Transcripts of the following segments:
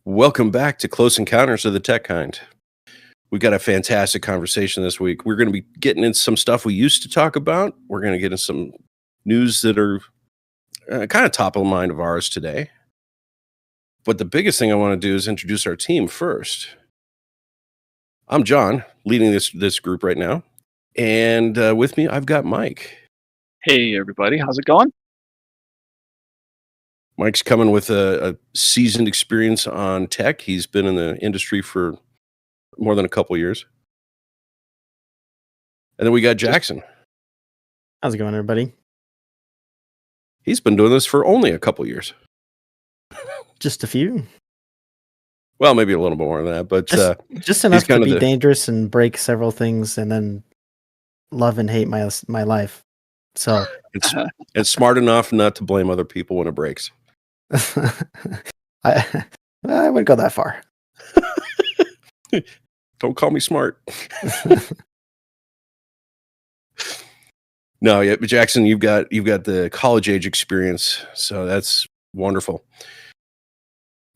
Welcome back to Close Encounters of the Tech Kind. We got a fantastic conversation this week. We're going to be getting into some stuff we used to talk about. We're going to get into some news that are kind of top of mind of ours today. But the biggest thing I want to do is introduce our team first. I'm John, leading this group right now. And with me, I've got Mike. Hey, everybody. How's it going? Mike's coming with a seasoned experience on tech. He's been in the industry for more than a couple years. And then we got Jackson. How's it going, everybody? He's been doing this for only a couple years. Just a few. Well, maybe a little more than that, but just enough to be dangerous and break several things, and then love and hate my life. So it's smart enough not to blame other people when it breaks. I wouldn't go that far. Don't call me smart. No, yeah, but Jackson, you've got the college age experience, so that's wonderful.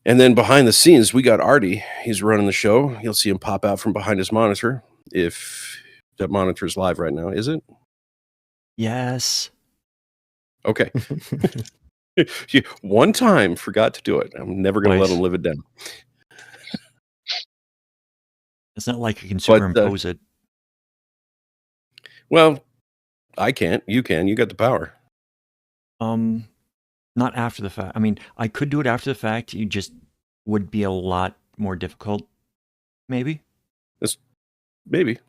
And then behind the scenes, we got Artie. He's running the show. You'll see him pop out from behind his monitor if that monitor is live right now. Is it? Yes. Okay. One time forgot to do it. I'm never going to let him live it down. It's not like you can superimpose it. Well, I can't. You can. You got the power. Not after the fact. I mean, I could do it after the fact. You just would be a lot more difficult. Maybe. Maybe.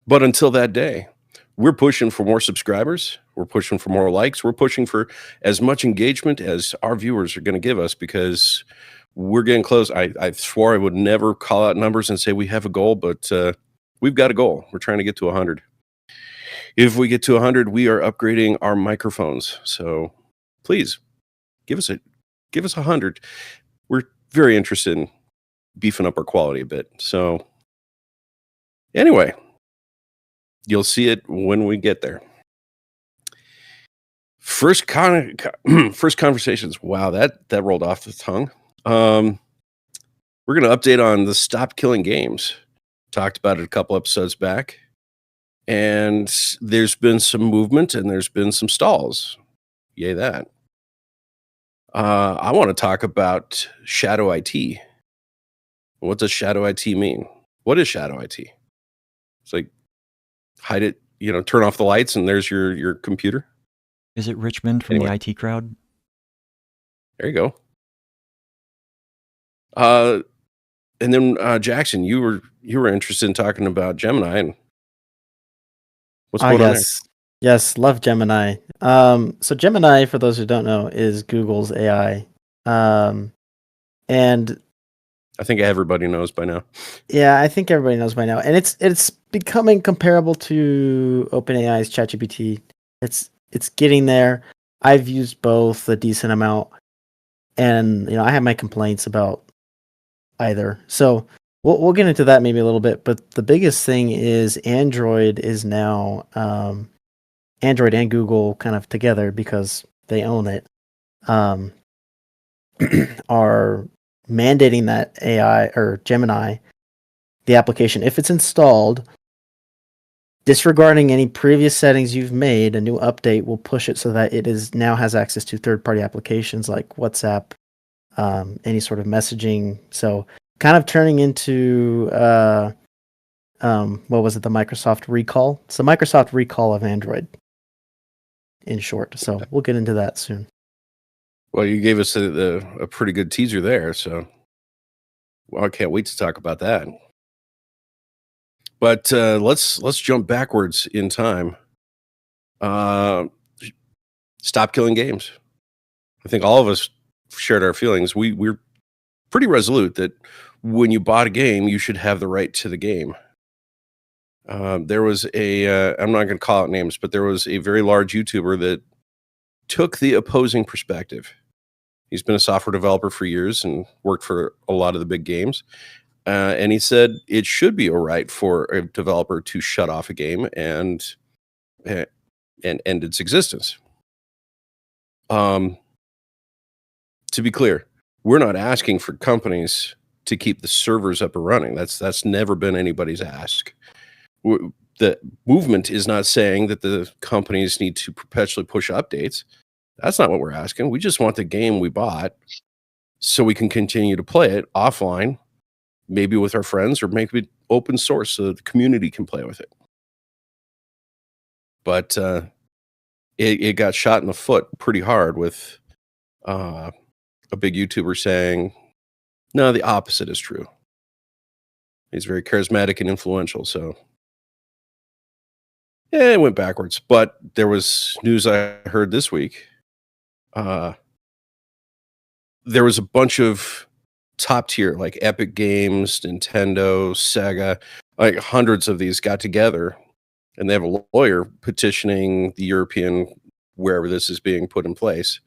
But until that day, we're pushing for more subscribers. We're pushing for more likes. We're pushing for as much engagement as our viewers are going to give us because we're getting close. I swore I would never call out numbers and say we have a goal, but we've got a goal. We're trying to get to 100. If we get to 100, we are upgrading our microphones. So please give us 100. We're very interested in beefing up our quality a bit. So anyway, you'll see it when we get there. First conversations. Wow, that rolled off the tongue. We're going to update on the Stop Killing Games. Talked about it a couple episodes back. And there's been some movement and there's been some stalls. Yay, that. I want to talk about Shadow IT. What does Shadow IT mean? What is Shadow IT? It's like hide it, turn off the lights and there's your computer. Is it Richmond from the IT crowd? There you go. And then Jackson, you were interested in talking about Gemini and what's going on there? Yes, love Gemini. So Gemini, for those who don't know, is Google's AI. And I think everybody knows by now. Yeah, I think everybody knows by now. And it's becoming comparable to OpenAI's ChatGPT. It's getting there. I've used both a decent amount. And I have my complaints about either. So we'll get into that maybe a little bit, but the biggest thing is Android is now Android and Google kind of together because they own it, are mandating that AI or Gemini, the application, if it's installed, disregarding any previous settings you've made, a new update will push it so that it now has access to third-party applications like WhatsApp, any sort of messaging. So kind of turning into what was it, the Microsoft recall? It's the Microsoft recall of Android, in short. So we'll get into that soon. Well, you gave us a pretty good teaser there, so I can't wait to talk about that. But let's jump backwards in time. Stop Killing Games. I think all of us shared our feelings. We're pretty resolute that when you bought a game, you should have the right to the game. There was I'm not going to call out names, but there was a very large YouTuber that took the opposing perspective. He's been a software developer for years and worked for a lot of the big games. And he said it should be all right for a developer to shut off a game and end its existence. To be clear, we're not asking for companies to keep the servers up and running. That's never been anybody's ask. The movement is not saying that the companies need to perpetually push updates. That's not what we're asking. We just want the game we bought so we can continue to play it offline, maybe with our friends, or make it open source so that the community can play with it. But it got shot in the foot pretty hard with a big YouTuber saying, no, the opposite is true. He's very charismatic and influential, so yeah, it went backwards. But there was news I heard this week. There was a bunch of top tier, like Epic Games, Nintendo, Sega, like hundreds of these got together, and they have a lawyer petitioning the European, wherever this is being put in place.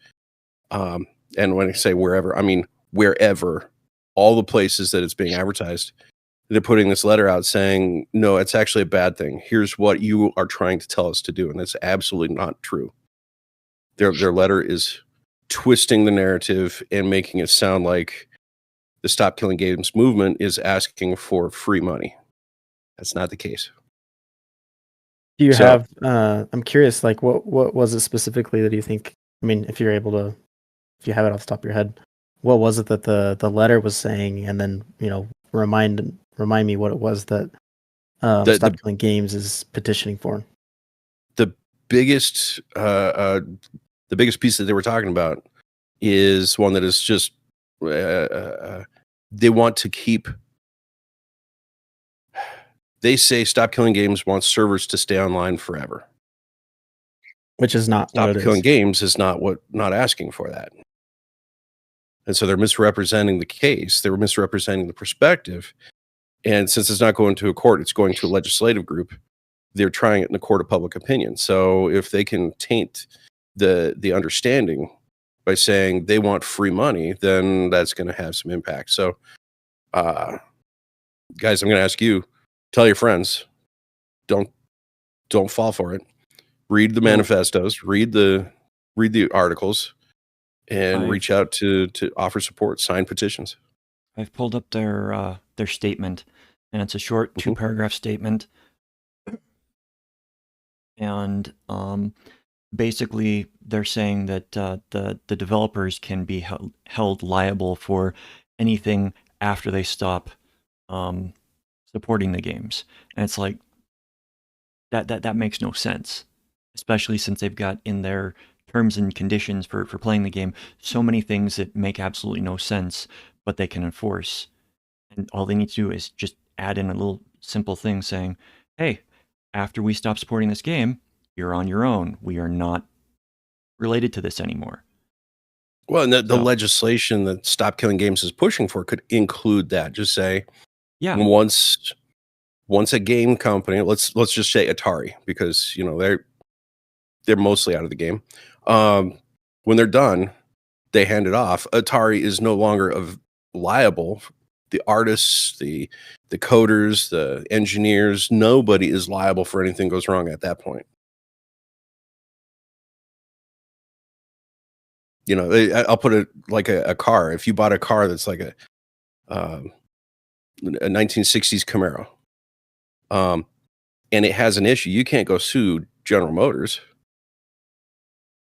And when I say wherever, I mean wherever, all the places that it's being advertised. They're putting this letter out saying, no, it's actually a bad thing. Here's what you are trying to tell us to do. And that's absolutely not true. Their letter is twisting the narrative and making it sound like the Stop Killing Games movement is asking for free money. That's not the case. Do you So- have? I'm curious. Like, what was it specifically that you think? I mean, if you're able to, if you have it off the top of your head, what was it that the letter was saying? And then remind me what it was that Stop Killing Games is petitioning for. The biggest piece that they were talking about is one that is just they want to keep. They say Stop Killing Games wants servers to stay online forever. Which is not Stop what it Killing is. Games is not asking for that. And so they're misrepresenting the case. They were misrepresenting the perspective. And since it's not going to a court, it's going to a legislative group. They're trying it in the court of public opinion. So if they can taint the understanding by saying they want free money, then that's going to have some impact. So, guys, I'm going to ask you, tell your friends, don't fall for it. Read the manifestos, read the articles, and reach out to offer support, sign petitions. I've pulled up their statement, and it's a short 2-paragraph statement. And basically, they're saying that the developers can be held liable for anything after they stop supporting the games. And it's like that makes no sense, especially since they've got in their terms and conditions for playing the game so many things that make absolutely no sense, but they can enforce. And all they need to do is just add in a little simple thing saying, hey, after we stop supporting this game, you're on your own. We are not related to this anymore. Well, and the legislation that Stop Killing Games is pushing for could include that. Just say, yeah, once a game company, let's just say Atari, because they're mostly out of the game. When they're done, they hand it off. Atari is no longer liable. The artists, the coders, the engineers, nobody is liable for anything goes wrong at that point. I'll put it like a car. If you bought a car that's like a 1960s Camaro, and it has an issue, you can't go sue General Motors.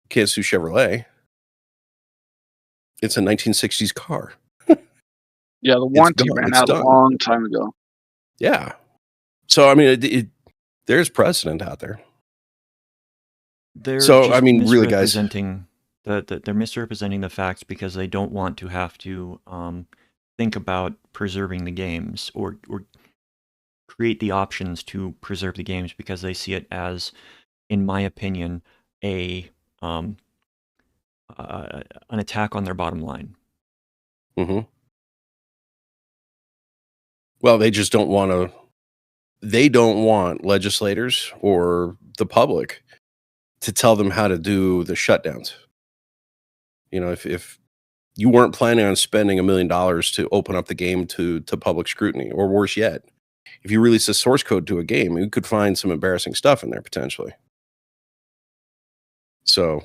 You can't sue Chevrolet. It's a 1960s car. Yeah, the warranty gone. ran It's out done. a long time ago. Yeah. So, I mean, there's precedent out there. They're So, just I mean, really, guys. They're misrepresenting the facts because they don't want to have to think about preserving the games or create the options to preserve the games, because they see it as, in my opinion, an attack on their bottom line. Mm-hmm. Well, they just don't want to. They don't want legislators or the public to tell them how to do the shutdowns. If you weren't planning on spending $1 million to open up the game to public scrutiny, or worse yet, if you release a source code to a game, you could find some embarrassing stuff in there potentially. So,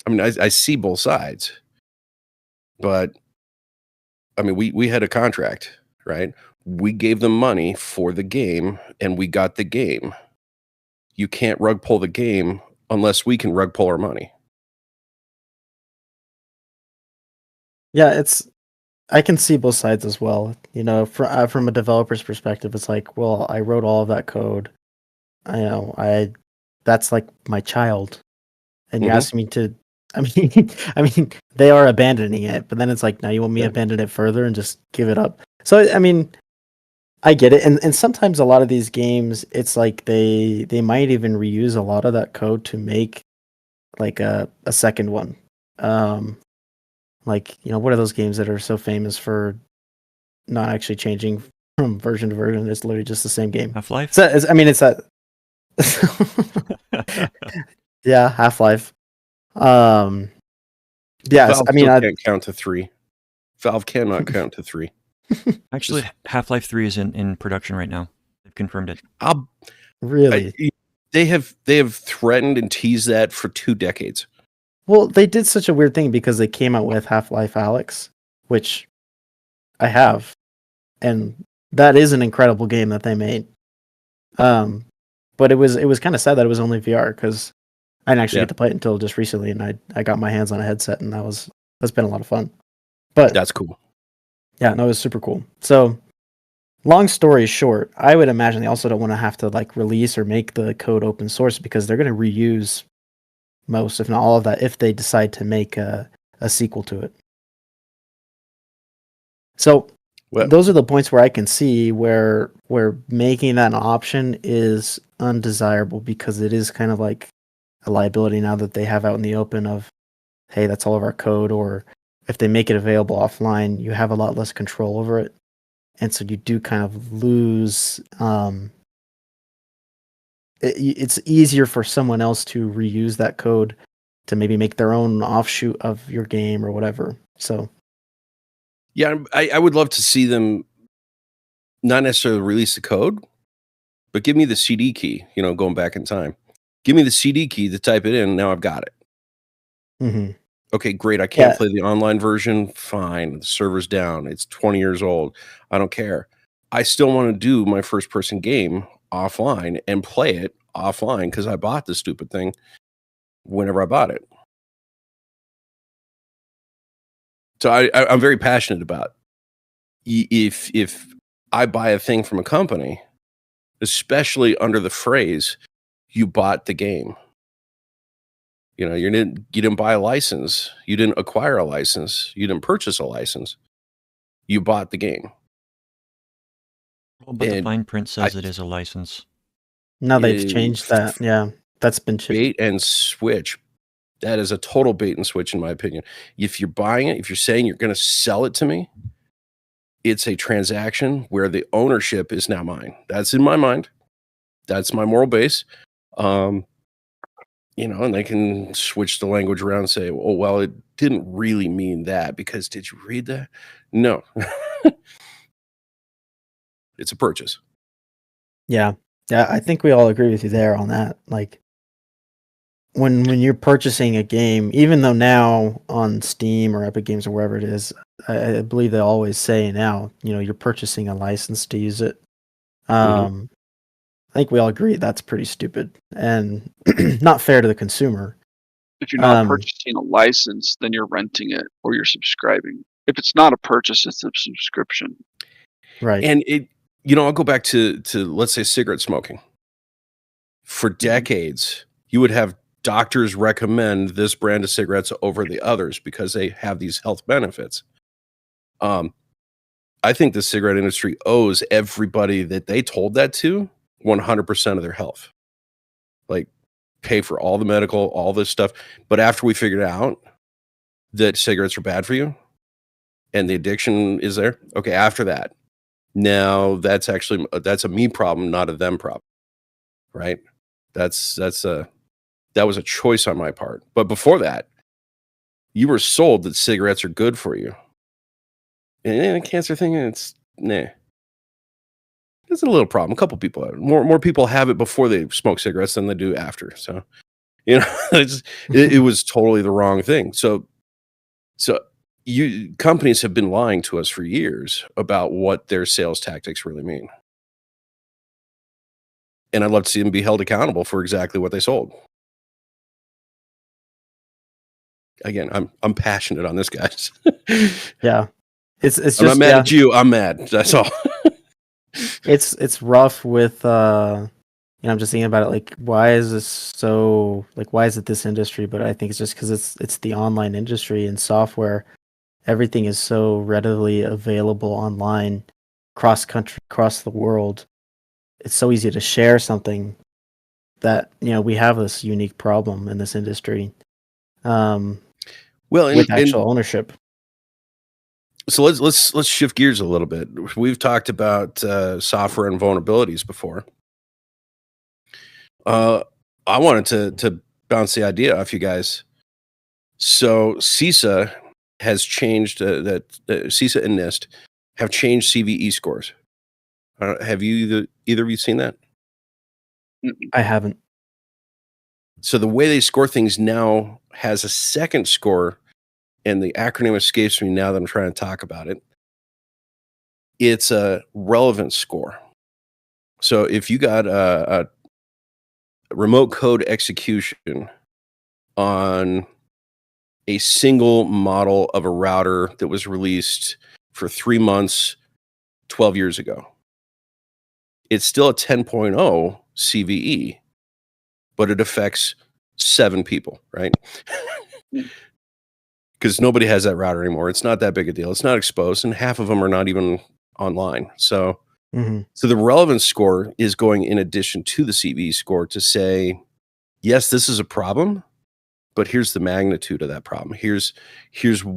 I mean, I see both sides, but I mean, we had a contract, right? We gave them money for the game, and we got the game. You can't rug pull the game unless we can rug pull our money. Yeah, I can see both sides as well. From a developer's perspective, it's like, well, I wrote all of that code. That's like my child, and you're Mhm. asking me to. I mean, I mean, they are abandoning it, but then it's like, now you want me to Yeah. abandon it further and just give it up. So I mean, I get it, and sometimes a lot of these games, it's like they might even reuse a lot of that code to make like a second one. Like, what are those games that are so famous for not actually changing from version to version? It's literally just the same game. Half-Life? So it's that. Yeah, Half-Life. Yes, Valve I mean, still can't count to 3. Valve cannot count to 3. Actually, Half-Life 3 is in production right now. They've confirmed it. really. They have threatened and teased that for 2 decades. Well, they did such a weird thing because they came out with Half-Life Alyx, which I have, and that is an incredible game that they made. But it was kind of sad that it was only VR because I didn't actually Yeah. get to play it until just recently, and I got my hands on a headset, and that's been a lot of fun. But That's cool. yeah, no, it was super cool. So, long story short, I would imagine they also don't want to have to like release or make the code open source because they're going to reuse most, if not all of that, if they decide to make a sequel to it. So Well, those are the points where I can see where making that an option is undesirable because it is kind of like a liability now that they have out in the open of, hey, that's all of our code, or if they make it available offline, you have a lot less control over it. And so you do kind of lose. It's easier for someone else to reuse that code to maybe make their own offshoot of your game or whatever. So yeah, I would love to see them not necessarily release the code, but give me the CD key, going back in time. Give me the CD key to type it in, and now I've got it. mhm. Okay, great. I can't Yeah. play the online version. Fine. The server's down. It's 20 years old. I don't care. I still want to do my first person game offline and play it offline because I bought the stupid thing whenever I bought it. So I'm very passionate about if I buy a thing from a company, especially under the phrase "you bought the game." You didn't buy a license, you didn't acquire a license, you didn't purchase a license. You bought the game. Well, but the And fine print says it is a license. Now they've Eh, changed that. Yeah, that's been Bait and switch. That is a total bait and switch, in my opinion. If you're buying it, if you're saying you're going to sell it to me, it's a transaction where the ownership is now mine. That's in my mind. That's my moral base. And they can switch the language around and say, "Oh, well, it didn't really mean that because did you read that?" No, it's a purchase. Yeah. I think we all agree with you there on that. Like when you're purchasing a game, even though now on Steam or Epic Games or wherever it is, I believe they always say now, you're purchasing a license to use it. I think we all agree that's pretty stupid and not fair to the consumer. If you're not Um, purchasing a license, then you're renting it or you're subscribing. If it's not a purchase, it's a subscription. Right. And I'll go back to let's say cigarette smoking. For decades, you would have doctors recommend this brand of cigarettes over the others because they have these health benefits. I think the cigarette industry owes everybody that they told that to 100% of their health. Like, pay for all the medical, all this stuff. But after we figured out that cigarettes are bad for you and the addiction is there, okay, after that, now that's a me problem, not a them problem, right? That was a choice on my part. But before that, you were sold that cigarettes are good for you. And the cancer thing, it's nah. It's a little problem. A couple people have it. More people have it before they smoke cigarettes than they do after. So, it was totally the wrong thing. So companies have been lying to us for years about what their sales tactics really mean. And I'd love to see them be held accountable for exactly what they sold. Again, I'm passionate on this, guys. Yeah, it's I'm just not mad at you. I'm mad. That's all. it's rough with I'm just thinking about it, like, why is this so, like, why is it this industry? But I think it's just because it's the online industry and software. Everything is so readily available online, cross country, across the world. It's so easy to share something that, we have this unique problem in this industry, Well, with and actual ownership. so let's shift gears a little bit. We've talked about software and vulnerabilities before. I wanted to bounce the idea off you guys. So CISA has changed that CISA and NIST have changed CVE scores. Have you either of you seen that? I haven't. So the way they score things now has a second score, and the acronym escapes me now that I'm trying to talk about it. It's a relevance score. So if you got a remote code execution on a single model of a router that was released for 3 months 12 years ago, it's still a 10.0 CVE, but it affects 7 people, right? Because nobody has that router anymore. It's not that big a deal. It's not exposed, and half of them are not even online. So So the relevance score is going in addition to the CVE score to say, yes, this is a problem, but here's the magnitude of that problem. Here's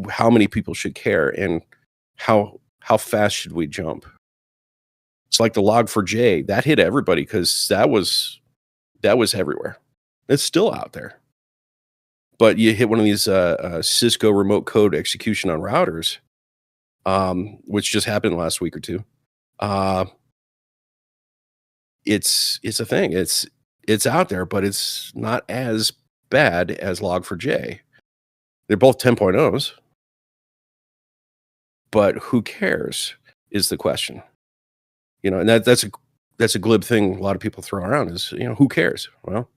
how many people should care, and how fast should we jump. It's like the Log4j that hit everybody because that was everywhere. It's still out there. But you hit one of these Cisco remote code execution on routers, which just happened last week or two. It's a thing. It's out there, but it's not as bad as Log4j. They're both 10.0s, but who cares is the question. And that's a glib thing a lot of people throw around is, who cares? Well,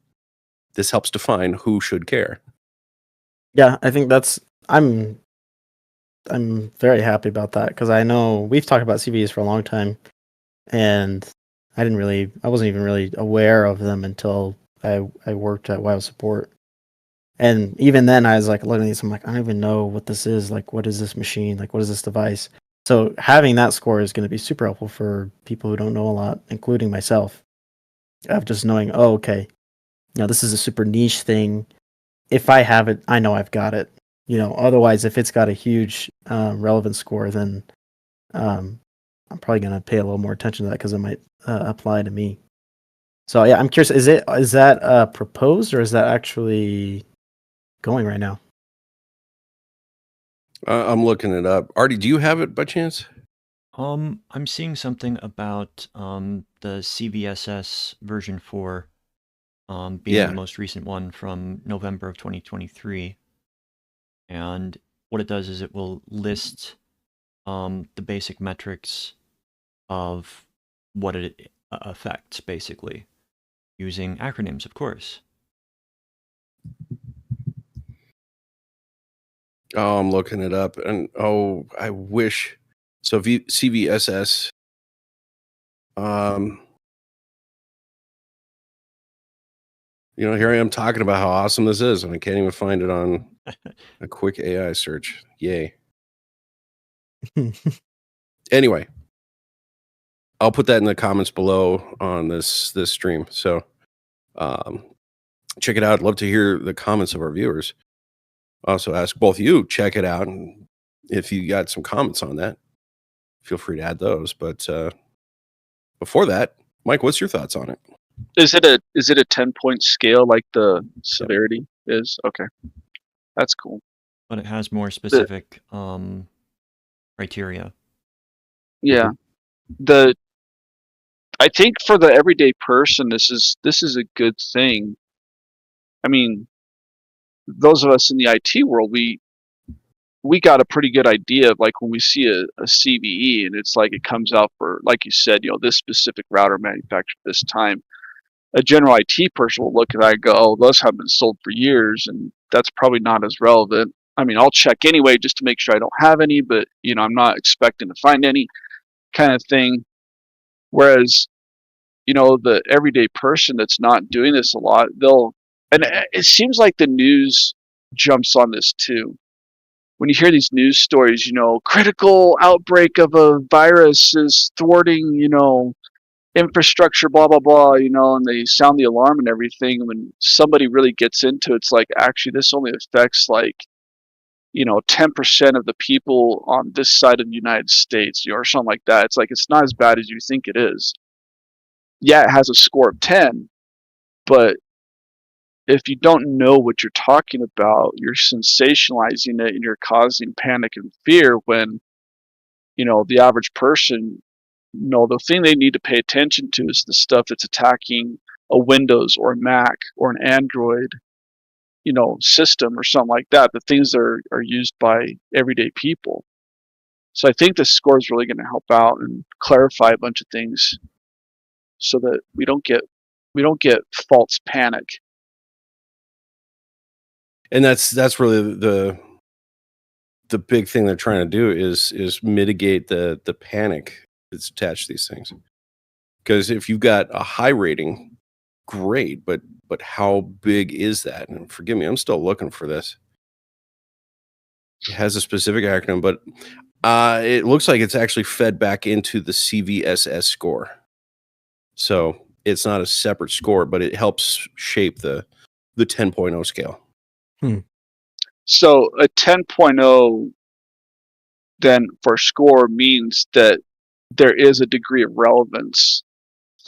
this helps define who should care. Yeah, I think I'm very happy about that, because I know we've talked about CVEs for a long time, and I wasn't even really aware of them until I worked at WoW Support. And even then I was like looking at these, I'm like, I don't even know what this is. Like, what is this machine? Like, what is this device? So having that score is going to be super helpful for people who don't know a lot, including myself, of just knowing, oh, okay, this is a super niche thing. If I have it, I know I've got it. Otherwise, if it's got a huge relevance score, then I'm probably going to pay a little more attention to that, because it might apply to me. So yeah, I'm curious, is that proposed, or is that actually going right now? I'm looking it up. Artie, do you have it by chance? I'm seeing something about the CVSS version 4 being Yeah. the most recent one from November of 2023. And what it does is it will list the basic metrics of what it affects, basically, using acronyms, of course. Oh, I'm looking it up, and I wish. So CVSS, here I am talking about how awesome this is, and I can't even find it on a quick AI search. Yay. Anyway, I'll put that in the comments below on this stream. So check it out. I'd love to hear the comments of our viewers. Also ask both of you, check it out, and if you got some comments on that, feel free to add those. But before that, Mike, what's your thoughts on it? Is it a 10-point scale like the severity is? Okay, that's cool. But it has more specific criteria. Yeah, I think for the everyday person, this is a good thing. I mean, those of us in the IT world, we we got a pretty good idea of like when we see a CVE and it's like it comes out for, like you said, this specific router manufactured this time. A general IT person will look at that and go, oh, those have been sold for years, and that's probably not as relevant. I mean, I'll check anyway just to make sure I don't have any, but I'm not expecting to find any kind of thing. Whereas, the everyday person that's not doing this a lot, and it seems like the news jumps on this too. When you hear these news stories, critical outbreak of a virus is thwarting, infrastructure, blah blah blah, and they sound the alarm and everything. When somebody really gets into it, it's like, actually this only affects like 10% of the people on this side of the United States, or something like that. It's like, it's not as bad as you think it is. Yeah, it has a score of 10, but if you don't know what you're talking about, you're sensationalizing it and you're causing panic and fear when the average person, the thing they need to pay attention to is the stuff that's attacking a Windows or a Mac or an Android, system or something like that. The things that are used by everyday people. So I think this score is really going to help out and clarify a bunch of things, so that we don't get false panic. And that's really the big thing they're trying to do is mitigate the panic that's attached to these things. Because if you've got a high rating, great, but how big is that? And forgive me, I'm still looking for this. It has a specific acronym, but it looks like it's actually fed back into the CVSS score. So it's not a separate score, but it helps shape the 10.0 scale. So a 10.0 then for score means that there is a degree of relevance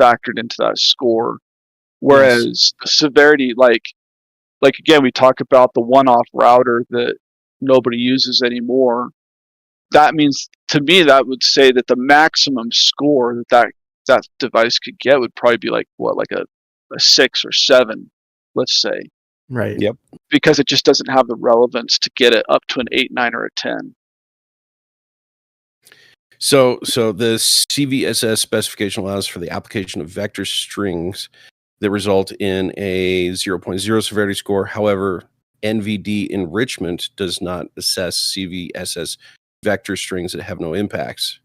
factored into that score. Whereas the severity, like again, we talk about the one-off router that nobody uses anymore. That means, to me, that would say that the maximum score that device could get would probably be like a 6 or 7, let's say. Right. Yep. Because it just doesn't have the relevance to get it up to an 8, 9, or a 10. So the CVSS specification allows for the application of vector strings that result in a 0.0 severity score. However, NVD enrichment does not assess CVSS vector strings that have no impacts.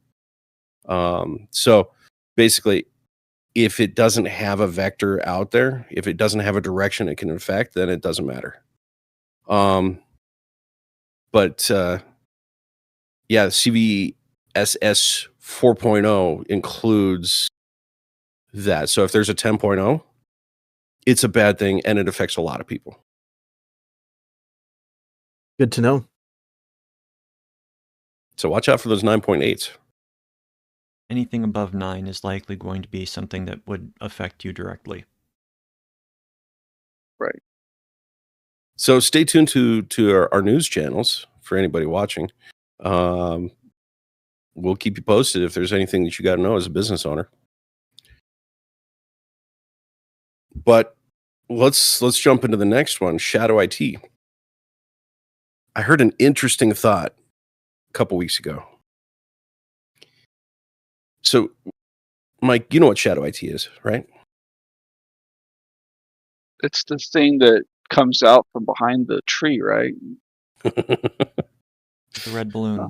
So basically, if it doesn't have a vector out there, if it doesn't have a direction it can affect, then it doesn't matter. But yeah, CVSS 4.0 includes that. So if there's a 10.0, it's a bad thing and it affects a lot of people. Good to know. So watch out for those 9.8s. Anything above 9 is likely going to be something that would affect you directly. Right. So stay tuned to our news channels for anybody watching. We'll keep you posted if there's anything that you got to know as a business owner. But let's jump into the next one, Shadow IT. I heard an interesting thought a couple weeks ago. So, Mike, you know what Shadow IT is, right? It's the thing that comes out from behind the tree, right? The red balloon.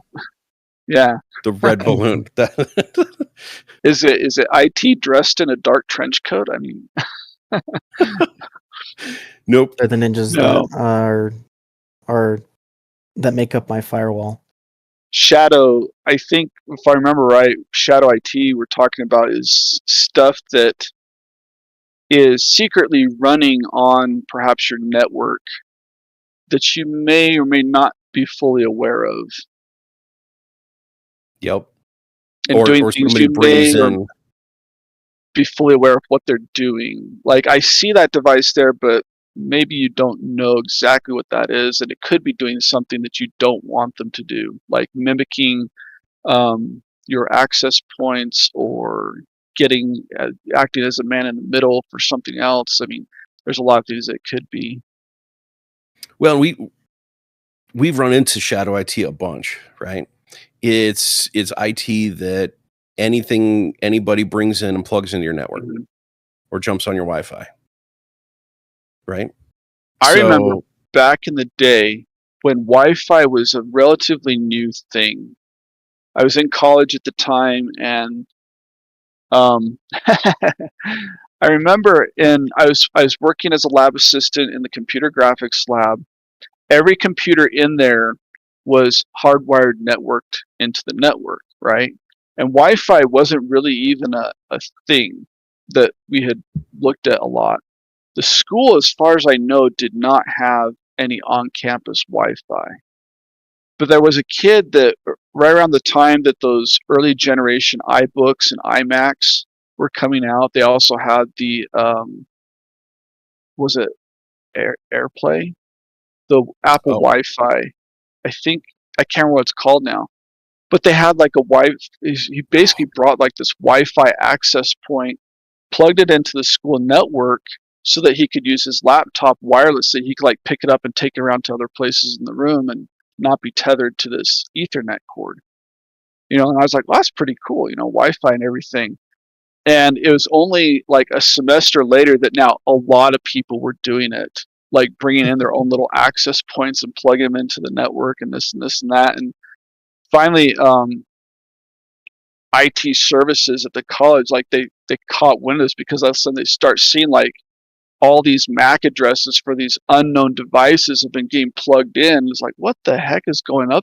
Yeah. The red balloon. Is it IT dressed in a dark trench coat? I mean, Nope. They're the ninjas No. that are that make up my firewall. Shadow, I think, if I remember right, Shadow IT we're talking about is stuff that is secretly running on perhaps your network that you may or may not be fully aware of. Yep. And doing or things somebody you brings may or in. be fully aware of what they're doing. Like, I see that device there, but maybe you don't know exactly what that is, and it could be doing something that you don't want them to do, like mimicking your access points or acting as a man in the middle for something else. I mean, there's a lot of things that could be. Well, we've run into shadow IT a bunch, right? It's IT that anybody brings in and plugs into your network Mhm. or jumps on your Wi-Fi, right? I remember So, back in the day when Wi-Fi was a relatively new thing. I was in college at the time, and um, I remember I was working as a lab assistant in the computer graphics lab. Every computer in there was hardwired networked into the network, right? And Wi-Fi wasn't really even a thing that we had looked at a lot. The school, as far as I know, did not have any on-campus Wi-Fi. But there was a kid that right around the time that those early generation iBooks and iMacs were coming out, they also had the was it AirPlay, the Apple oh, Wi-Fi. I think I can't remember what it's called now, but they had like a Wi. He basically brought like this Wi-Fi access point, plugged it into the school network so that he could use his laptop wirelessly. He could like pick it up and take it around to other places in the room and not be tethered to this Ethernet cord. You know, and I was like, well, that's pretty cool, you know, Wi-Fi and everything. And it was only like a semester later that now a lot of people were doing it, like bringing in their own little access points and plugging them into the network and this and this and that. And finally, IT services at the college, like they caught wind of this, because all of a sudden they start seeing like all these MAC addresses for these unknown devices have been getting plugged in. It's like, what the heck is going on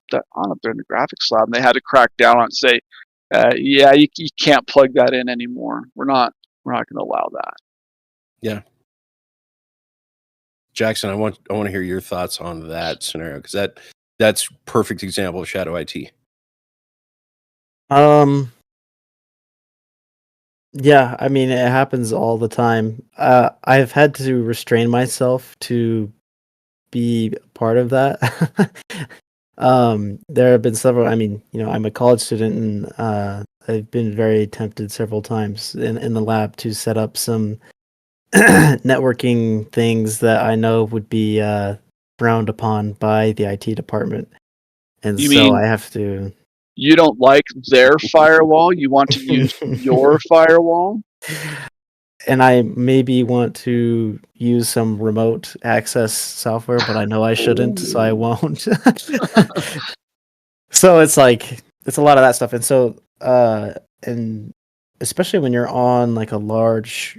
up there in the graphics lab? And they had to crack down on it and say, yeah, you can't plug that in anymore. We're not going to allow that. yeah. Jackson, I want to hear your thoughts on that scenario, because that's perfect example of shadow IT. Yeah, I mean, it happens all the time. I've had to restrain myself to be part of that. There have been several. I mean, you know, I'm a college student, and I've been very tempted several times in the lab to set up some networking things that I know would be frowned upon by the IT department, and You so mean I have to. you don't like their firewall? You want to use your firewall? And I maybe want to use some remote access software, but I know I shouldn't, so I won't. So it's like it's a lot of that stuff, and so and especially when you're on like a large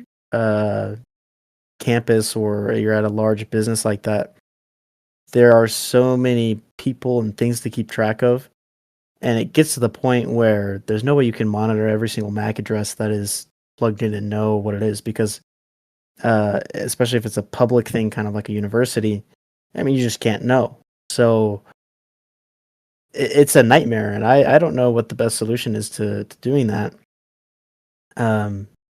campus or you're at a large business like that, there are so many people and things to keep track of, and it gets to the point where there's no way you can monitor every single MAC address that is plugged in and know what it is, because especially if it's a public thing, kind of like a university, I mean, you just can't know. So it's a nightmare, and I don't know what the best solution is to doing that.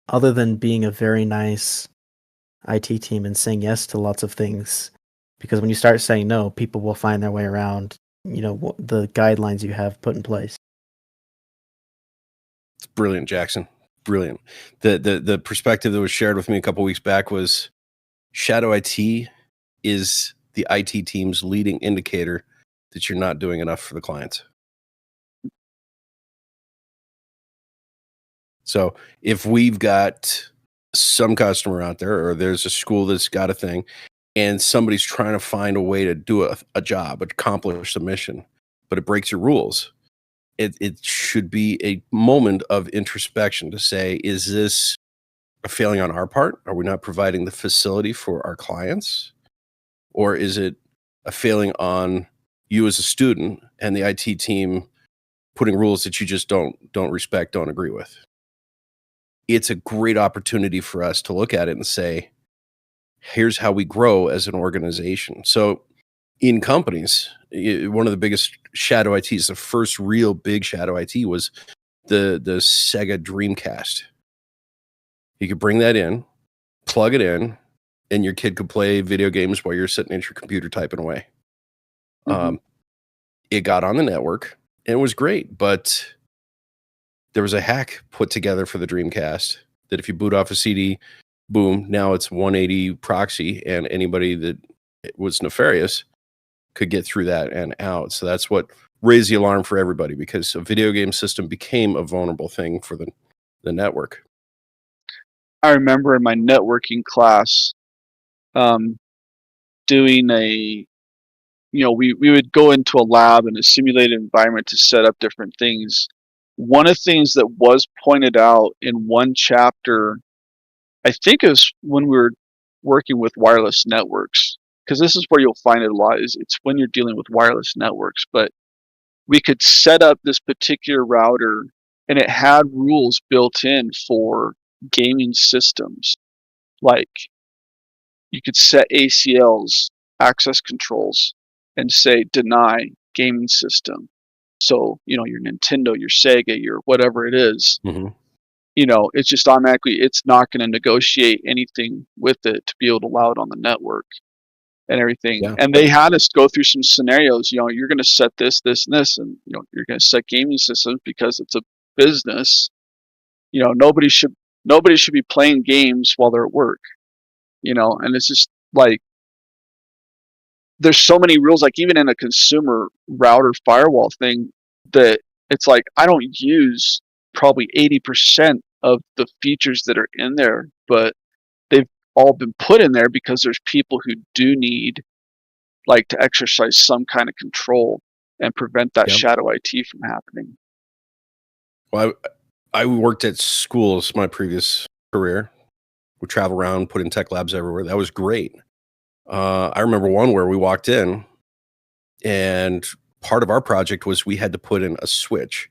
Other than being a very nice IT team and saying yes to lots of things, because when you start saying no, people will find their way around, you know, the guidelines you have put in place. It's brilliant, Jackson. Brilliant. The perspective that was shared with me a couple weeks back was shadow IT is the IT team's leading indicator that you're not doing enough for the clients. So if we've got some customer out there, or there's a school that's got a thing, and somebody's trying to find a way to do a job, accomplish the mission, but it breaks your rules, it should be a moment of introspection to say, is this a failing on our part? Are we not providing the facility for our clients? Or is it a failing on you as a student and the IT team putting rules that you just don't respect, don't agree with? It's a great opportunity for us to look at it and say, here's how we grow as an organization. So in companies, one of the biggest shadow ITs, the first real big shadow IT was the Sega Dreamcast. You could bring that in, plug it in, and your kid could play video games while you're sitting at your computer typing away. Mhm. It got on the network and it was great, but there was a hack put together for the Dreamcast that if you boot off a CD, boom, now it's 180 proxy, and anybody that was nefarious could get through that and out. So that's what raised the alarm for everybody, because a video game system became a vulnerable thing for the network. I remember in my networking class, doing a, we would go into a lab in a simulated environment to set up different things. One of the things that was pointed out in one chapter, I think it was when we were working with wireless networks, because this is where you'll find it a lot, is it's when you're dealing with wireless networks. But we could set up this particular router, and it had rules built in for gaming systems. Like, you could set ACLs, access controls, and say deny gaming system. So, your Nintendo, your Sega, your whatever it is, Mm-hmm. it's just automatically, it's not going to negotiate anything with it to be able to allow it on the network and everything. Yeah. And they had us go through some scenarios. You're going to set this, this, and this, and you're going to set gaming systems because it's a business. Nobody should be playing games while they're at work. And it's just like, there's so many rules, like even in a consumer router firewall thing, that it's like I don't use probably 80% of the features that are in there, but they've all been put in there because there's people who do need like to exercise some kind of control and prevent that Yep. shadow IT from happening. Well, I worked at schools my previous career. We travel around, put in tech labs everywhere. That was great. I remember one where we walked in, and part of our project was we had to put in a switch,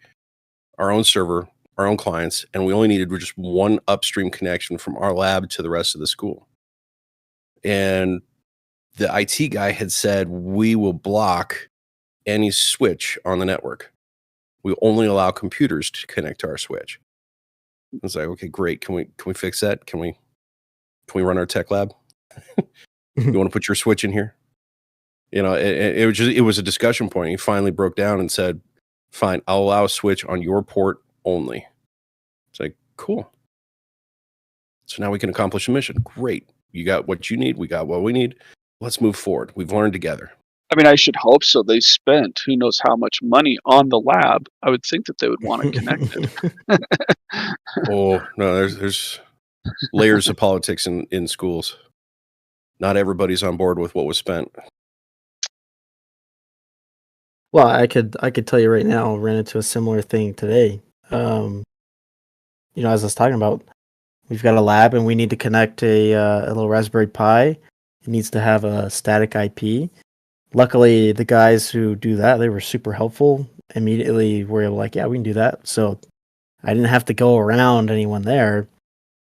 our own server, our own clients, and we only needed just one upstream connection from our lab to the rest of the school. And the IT guy had said, we will block any switch on the network. We only allow computers to connect to our switch. I was like, okay, great. Can we fix that? Can we run our tech lab? You want to put your switch in here? It was a discussion point. He finally broke down and said, fine, I'll allow a switch on your port only. It's like, cool. So now we can accomplish a mission. Great. You got what you need. We got what we need. Let's move forward. We've learned together. I mean, I should hope so. They spent who knows how much money on the lab. I would think that they would want it connected. Oh, no, there's layers of politics in schools. Not everybody's on board with what was spent. Well, I could tell you right now, ran into a similar thing today. As I was talking about, we've got a lab and we need to connect a little Raspberry Pi. It needs to have a static IP. Luckily, the guys who do that, they were super helpful. Immediately, were able like, yeah, we can do that. So I didn't have to go around anyone there.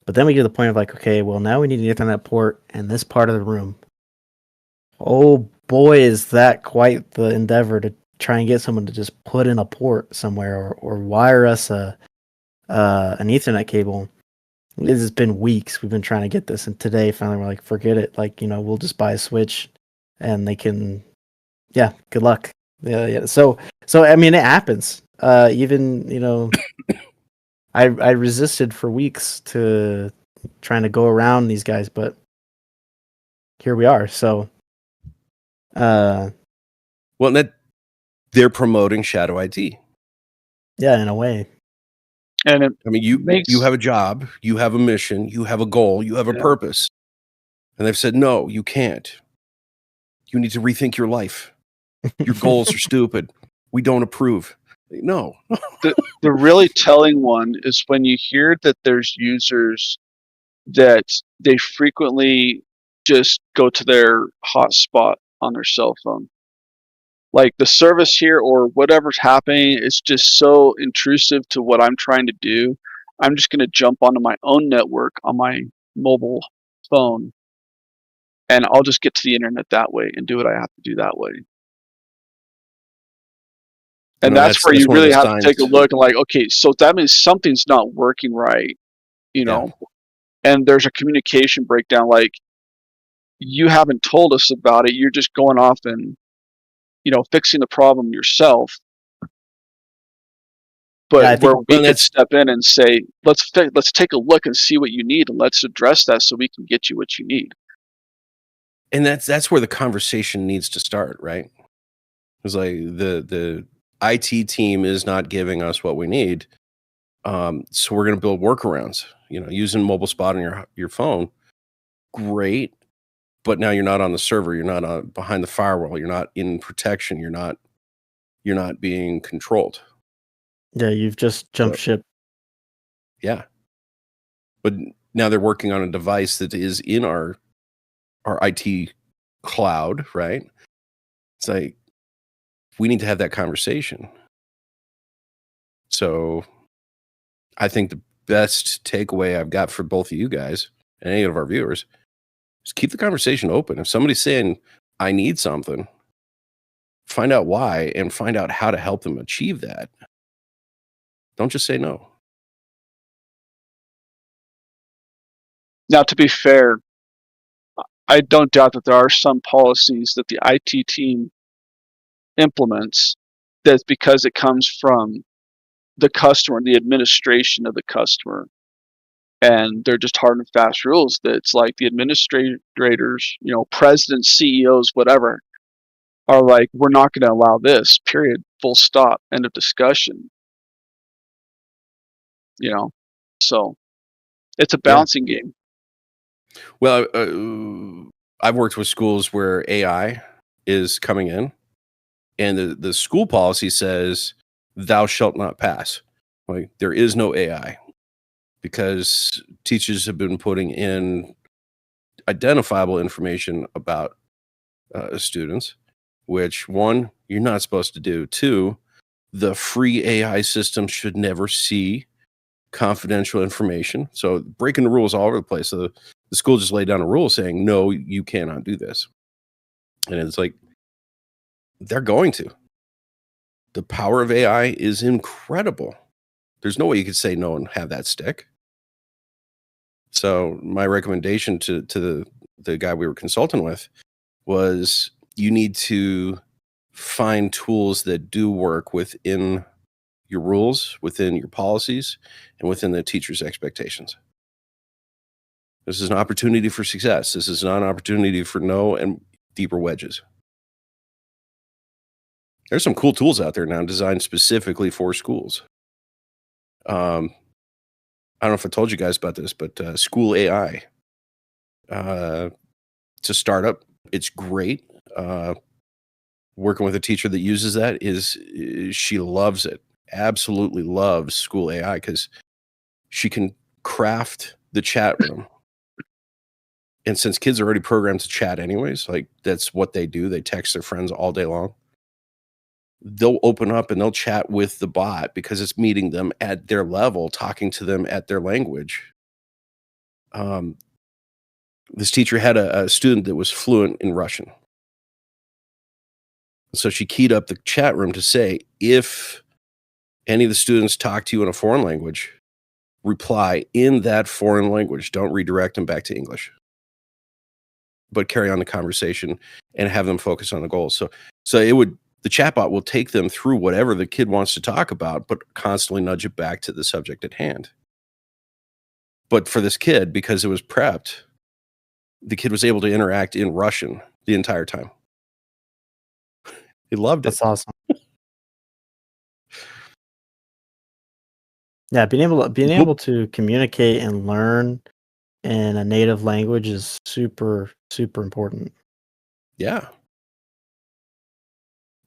But then we get to the point of like, okay, well, now we need an Ethernet port in this part of the room. Oh boy, is that quite the endeavor to try and get someone to just put in a port somewhere or wire us an Ethernet cable. It has been weeks. We've been trying to get this, and today finally we're like, forget it. Like, we'll just buy a switch, and they can. Yeah, good luck. Yeah. So I mean, it happens. Even I resisted for weeks to trying to go around these guys, but here we are. So, well, that they're promoting shadow IT. Yeah, in a way. And I mean, you have a job, you have a mission, you have a goal, you have a purpose, and they've said no, you can't. You need to rethink your life. Your goals are stupid. We don't approve. No. The really telling one is when you hear that there's users that they frequently just go to their hotspot on their cell phone. Like the service here or whatever's happening is just so intrusive to what I'm trying to do. I'm just going to jump onto my own network on my mobile phone, and I'll just get to the internet that way and do what I have to do that way. And that's where you really have to take a look and like, okay, so that means something's not working right, and there's a communication breakdown. Like, you haven't told us about it. You're just going off and, fixing the problem yourself. But where we could step in and say, let's take a look and see what you need, and let's address that so we can get you what you need. And that's where the conversation needs to start, right? It's like the IT team is not giving us what we need. So we're going to build workarounds, using mobile spot on your phone. Great. But now you're not on the server. You're not behind the firewall. You're not in protection. You're not being controlled. Yeah, you've just jumped ship. Yeah. But now they're working on a device that is in our IT cloud, right? It's like, we need to have that conversation. So I think the best takeaway I've got for both of you guys and any of our viewers is keep the conversation open. If somebody's saying, I need something, find out why and find out how to help them achieve that. Don't just say no. Now, to be fair, I don't doubt that there are some policies that the IT team implements that's because it comes from the customer, the administration of the customer. And they're just hard and fast rules that's like the administrators, presidents, CEOs, whatever, are like, we're not going to allow this, period, full stop, end of discussion. So it's a balancing game. Well, I've worked with schools where AI is coming in, and the school policy says, thou shalt not pass. Like, there is no AI, because teachers have been putting in identifiable information about students, which, one, you're not supposed to do. Two, the free AI system should never see confidential information. So breaking the rules all over the place. So the school just laid down a rule saying, no, you cannot do this. And it's like, they're going to. The power of AI is incredible. There's no way you could say no and have that stick. So my recommendation to the guy we were consulting with was, you need to find tools that do work within your rules, within your policies, and within the teacher's expectations. This is an opportunity for success. This is not an opportunity for no and deeper wedges. There's some cool tools out there now designed specifically for schools. I don't know if I told you guys about this, but School AI. It's a startup. It's great. Working with a teacher that uses that she loves it. Absolutely loves School AI, because she can craft the chat room. And since kids are already programmed to chat anyways, like, that's what they do. They text their friends all day long. They'll open up and they'll chat with the bot because it's meeting them at their level, talking to them at their language. This teacher had a student that was fluent in Russian. So she keyed up the chat room to say, if any of the students talk to you in a foreign language, reply in that foreign language. Don't redirect them back to English, but carry on the conversation and have them focus on the goals. So the chatbot will take them through whatever the kid wants to talk about, but constantly nudge it back to the subject at hand. But for this kid, because it was prepped, the kid was able to interact in Russian the entire time. He loved it. That's awesome. Yeah, being able to communicate and learn in a native language is super, super important. Yeah.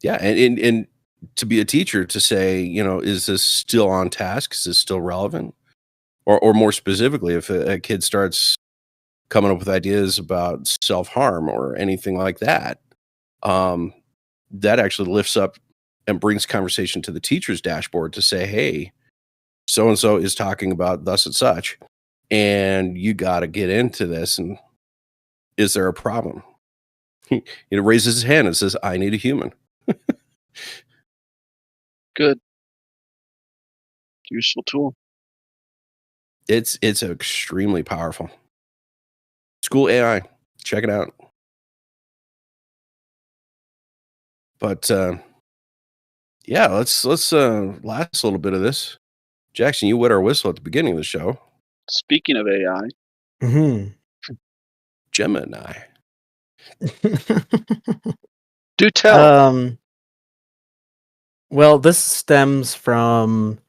Yeah. And to be a teacher, to say, is this still on task? Is this still relevant? Or more specifically, if a kid starts coming up with ideas about self-harm or anything like that, that actually lifts up and brings conversation to the teacher's dashboard to say, hey, so-and-so is talking about thus and such, and you got to get into this. And is there a problem? He raises his hand and says, I need a human. Good. Useful tool. It's extremely powerful. School AI, check it out. But yeah, let's last a little bit of this. Jackson, you wet our whistle at the beginning of the show. Speaking of AI, Gemini. do tell. Well, this stems from.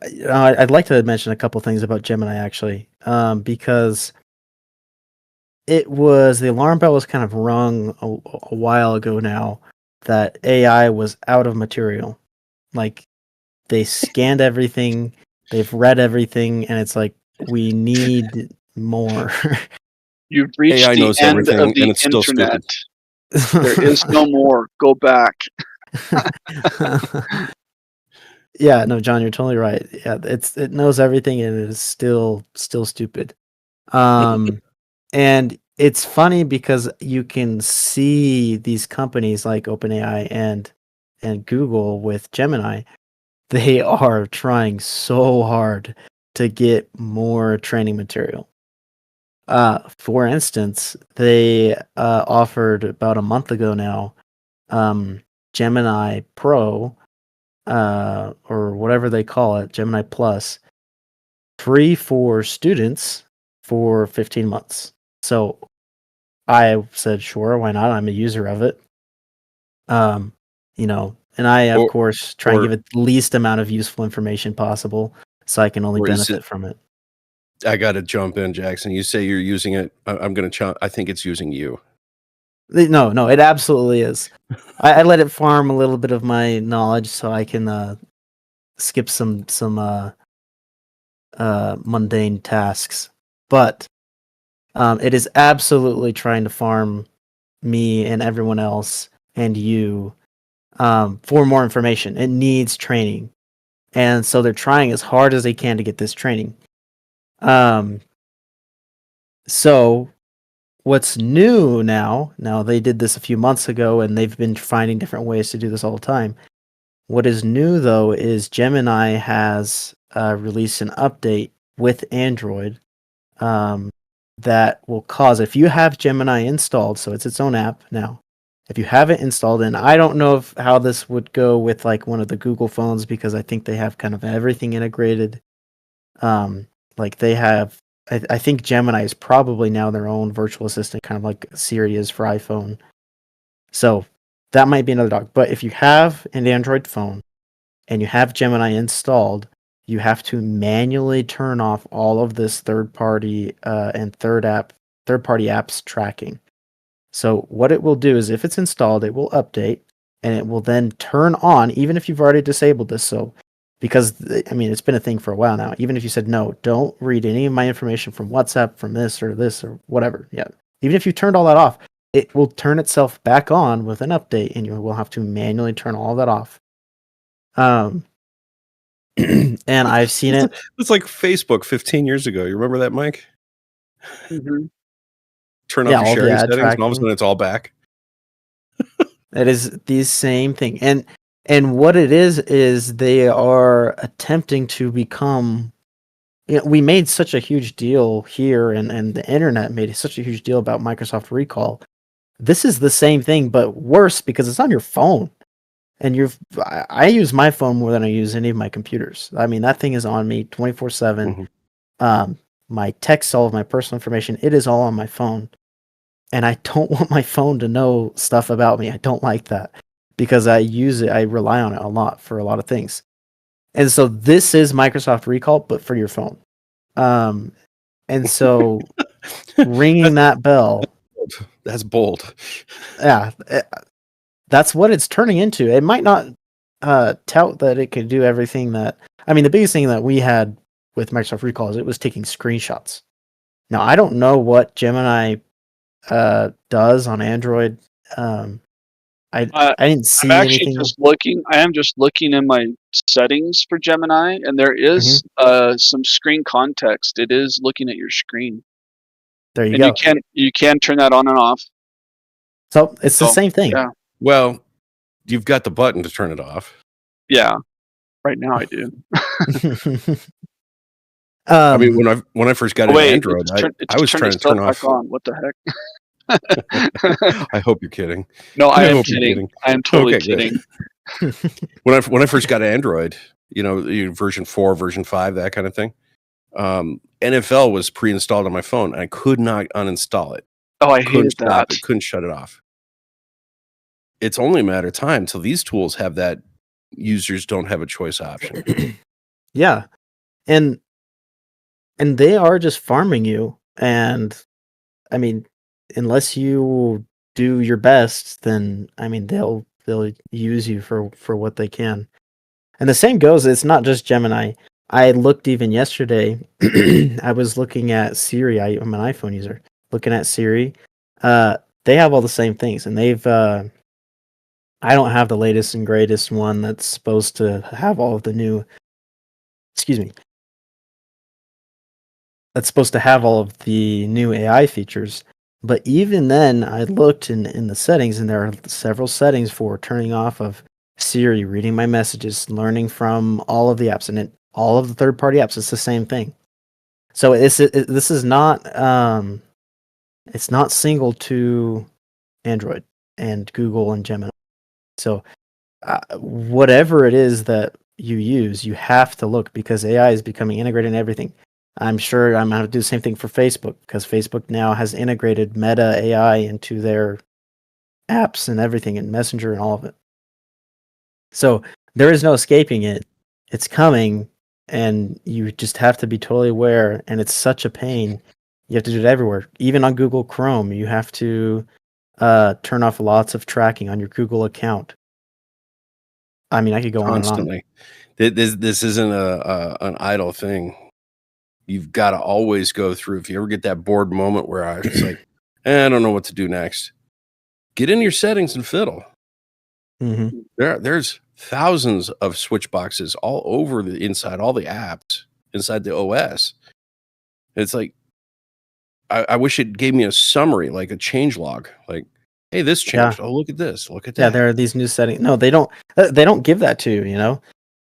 I'd like to mention a couple things about Gemini actually, because the alarm bell was kind of rung a while ago now that AI was out of material. Like they scanned everything, they've read everything, and it's like we need more. You've reached AI the knows end everything of the and it's still internet. stupid. There is no more. Go back. Yeah, no, John, you're totally right. Yeah, it knows everything and it is still stupid. And it's funny because you can see these companies like OpenAI and Google with Gemini, they are trying so hard to get more training material. For instance, they offered about a month ago now, Gemini Pro, or whatever they call it, Gemini Plus, free for students for 15 months. So I said, sure, why not? I'm a user of it. And I, of Or- course, try and or- give it the least amount of useful information possible so I can only Or is benefit it- from it. I got to jump in, Jackson. You say you're using it. I'm going to. I think it's using you. No, it absolutely is. I let it farm a little bit of my knowledge so I can skip some mundane tasks. But it is absolutely trying to farm me and everyone else and you for more information. It needs training. And so they're trying as hard as they can to get this training. So what's new now they did this a few months ago and they've been finding different ways to do this all the time. What is new though is Gemini has released an update with Android that will cause, if you have Gemini installed, so it's its own app now, if you have it installed, and I don't know how this would go with like one of the Google phones because I think they have kind of everything integrated. Like they have, I think Gemini is probably now their own virtual assistant, kind of like Siri is for iPhone. So that might be another dog. But if you have an Android phone and you have Gemini installed, you have to manually turn off all of this third-party and third-party apps tracking. So what it will do is if it's installed, it will update and it will then turn on, even if you've already disabled this. So because it's been a thing for a while now. Even if you said no, don't read any of my information from WhatsApp, from this or whatever. Yeah. Even if you turned all that off, it will turn itself back on with an update and you will have to manually turn all that off. And I've seen it. It's like Facebook 15 years ago. You remember that, Mike? Mm-hmm. Turn off Yeah, your all the sharing ad settings, and all of a tracking. sudden it's all back. It is the same thing. And what it is they are attempting to become, we made such a huge deal here and the internet made such a huge deal about Microsoft Recall. This is the same thing, but worse because it's on your phone. And I use my phone more than I use any of my computers. I mean, that thing is on me 24/7. Mhm. My text, all of my personal information, it is all on my phone. And I don't want my phone to know stuff about me. I don't like that because I use it. I rely on it a lot for a lot of things. And so this is Microsoft Recall, but for your phone. And so ringing that bell, That's bold. yeah, that's what it's turning into. It might not tout that it could do everything that. I mean, the biggest thing that we had with Microsoft Recall is it was taking screenshots. Now I don't know what Gemini does on Android. I didn't see I'm actually anything. just looking. I am just looking in my settings for Gemini, and there is some screen context. It is looking at your screen, There you and go. you can turn that on and off. So it's the So, same thing. Yeah, Well, you've got the button to turn it off. yeah. Right now I do. I mean, when I first got into Wait, Android, I was turned trying to itself turn back off. on. What the heck? I hope you're kidding. No, I am hope you're kidding. I am totally Okay, good. kidding. When I first got Android, version 4, version 5, that kind of thing. NFL was pre-installed on my phone, and I could not uninstall it. Oh, I Couldn't hated stop that. it. Couldn't shut it off. it's only a matter of time till these tools have that users don't have a choice option. Yeah. And they are just farming you. And I mean, unless you do your best, then I mean they'll use you for what they can. And the same goes, it's not just Gemini. I looked even yesterday. I was looking at Siri. I'm an iPhone user. Looking at Siri. They have all the same things, and they've I don't have the latest and greatest one that's supposed to have all of the new excuse me. That's supposed to have all of the new AI features. But even then, I looked in the settings, and there are several settings for turning off of Siri, reading my messages, learning from all of the apps, and all of the third-party apps. It's the same thing. So this is not it's not single to Android and Google and Gemini. So whatever it is that you use, you have to look, because AI is becoming integrated in everything. I'm sure I'm going to do the same thing for Facebook, because Facebook now has integrated Meta AI into their apps and everything, and Messenger and all of it. So there is no escaping it. It's coming, and you just have to be totally aware, and it's such a pain. You have to do it everywhere. Even on Google Chrome, you have to turn off lots of tracking on your Google account. I mean, I could go on and on. Constantly. This isn't an idle thing. You've got to always go through. If you ever get that bored moment where it's like, I don't know what to do next, get in your settings and fiddle. Mm-hmm. There's thousands of switch boxes all over the inside, all the apps inside the OS. It's like, I wish it gave me a summary, like a change log. Like, hey, this changed. Yeah. Oh, look at this. Look at that. Yeah, there are these new settings. No, they don't. They don't give that to you. You know,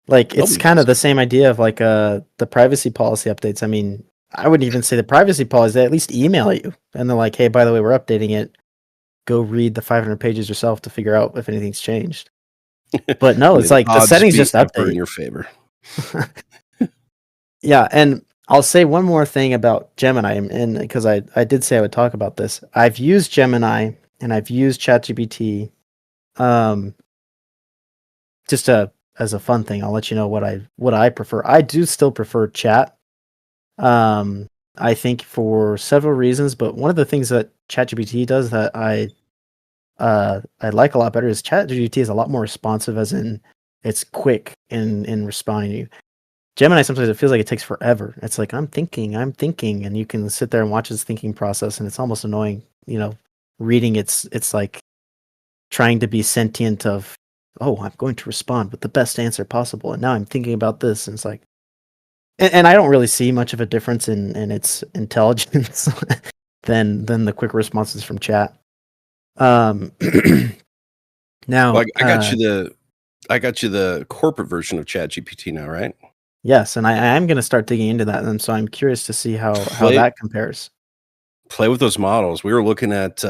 like it's Nobody kind of does. the same idea of like the privacy policy updates. I mean, I wouldn't even say the privacy policy. They at least email you, and they're like, "Hey, by the way, we're updating it. Go read the 500 pages yourself to figure out if anything's changed." But no, it's May like the odds settings be just ever in update. your favor. Yeah, and I'll say one more thing about Gemini, and because I did say I would talk about this. I've used Gemini and I've used ChatGPT, just as a fun thing. I'll let you know what I prefer. I do still prefer chat. I think for several reasons, but one of the things that ChatGPT does that I like a lot better is ChatGPT is a lot more responsive, as in it's quick in responding to you. Gemini, sometimes it feels like it takes forever. It's like, I'm thinking, and you can sit there and watch its thinking process, and it's almost annoying, reading it's like trying to be sentient of, oh, I'm going to respond with the best answer possible, and now I'm thinking about this, and it's like, and I don't really see much of a difference in its intelligence than the quick responses from chat. Now, Well, I got you the corporate version of ChatGPT now, right? yes, and I am going to start digging into that, and so I'm curious to see how that compares. Play with those models. We were looking at.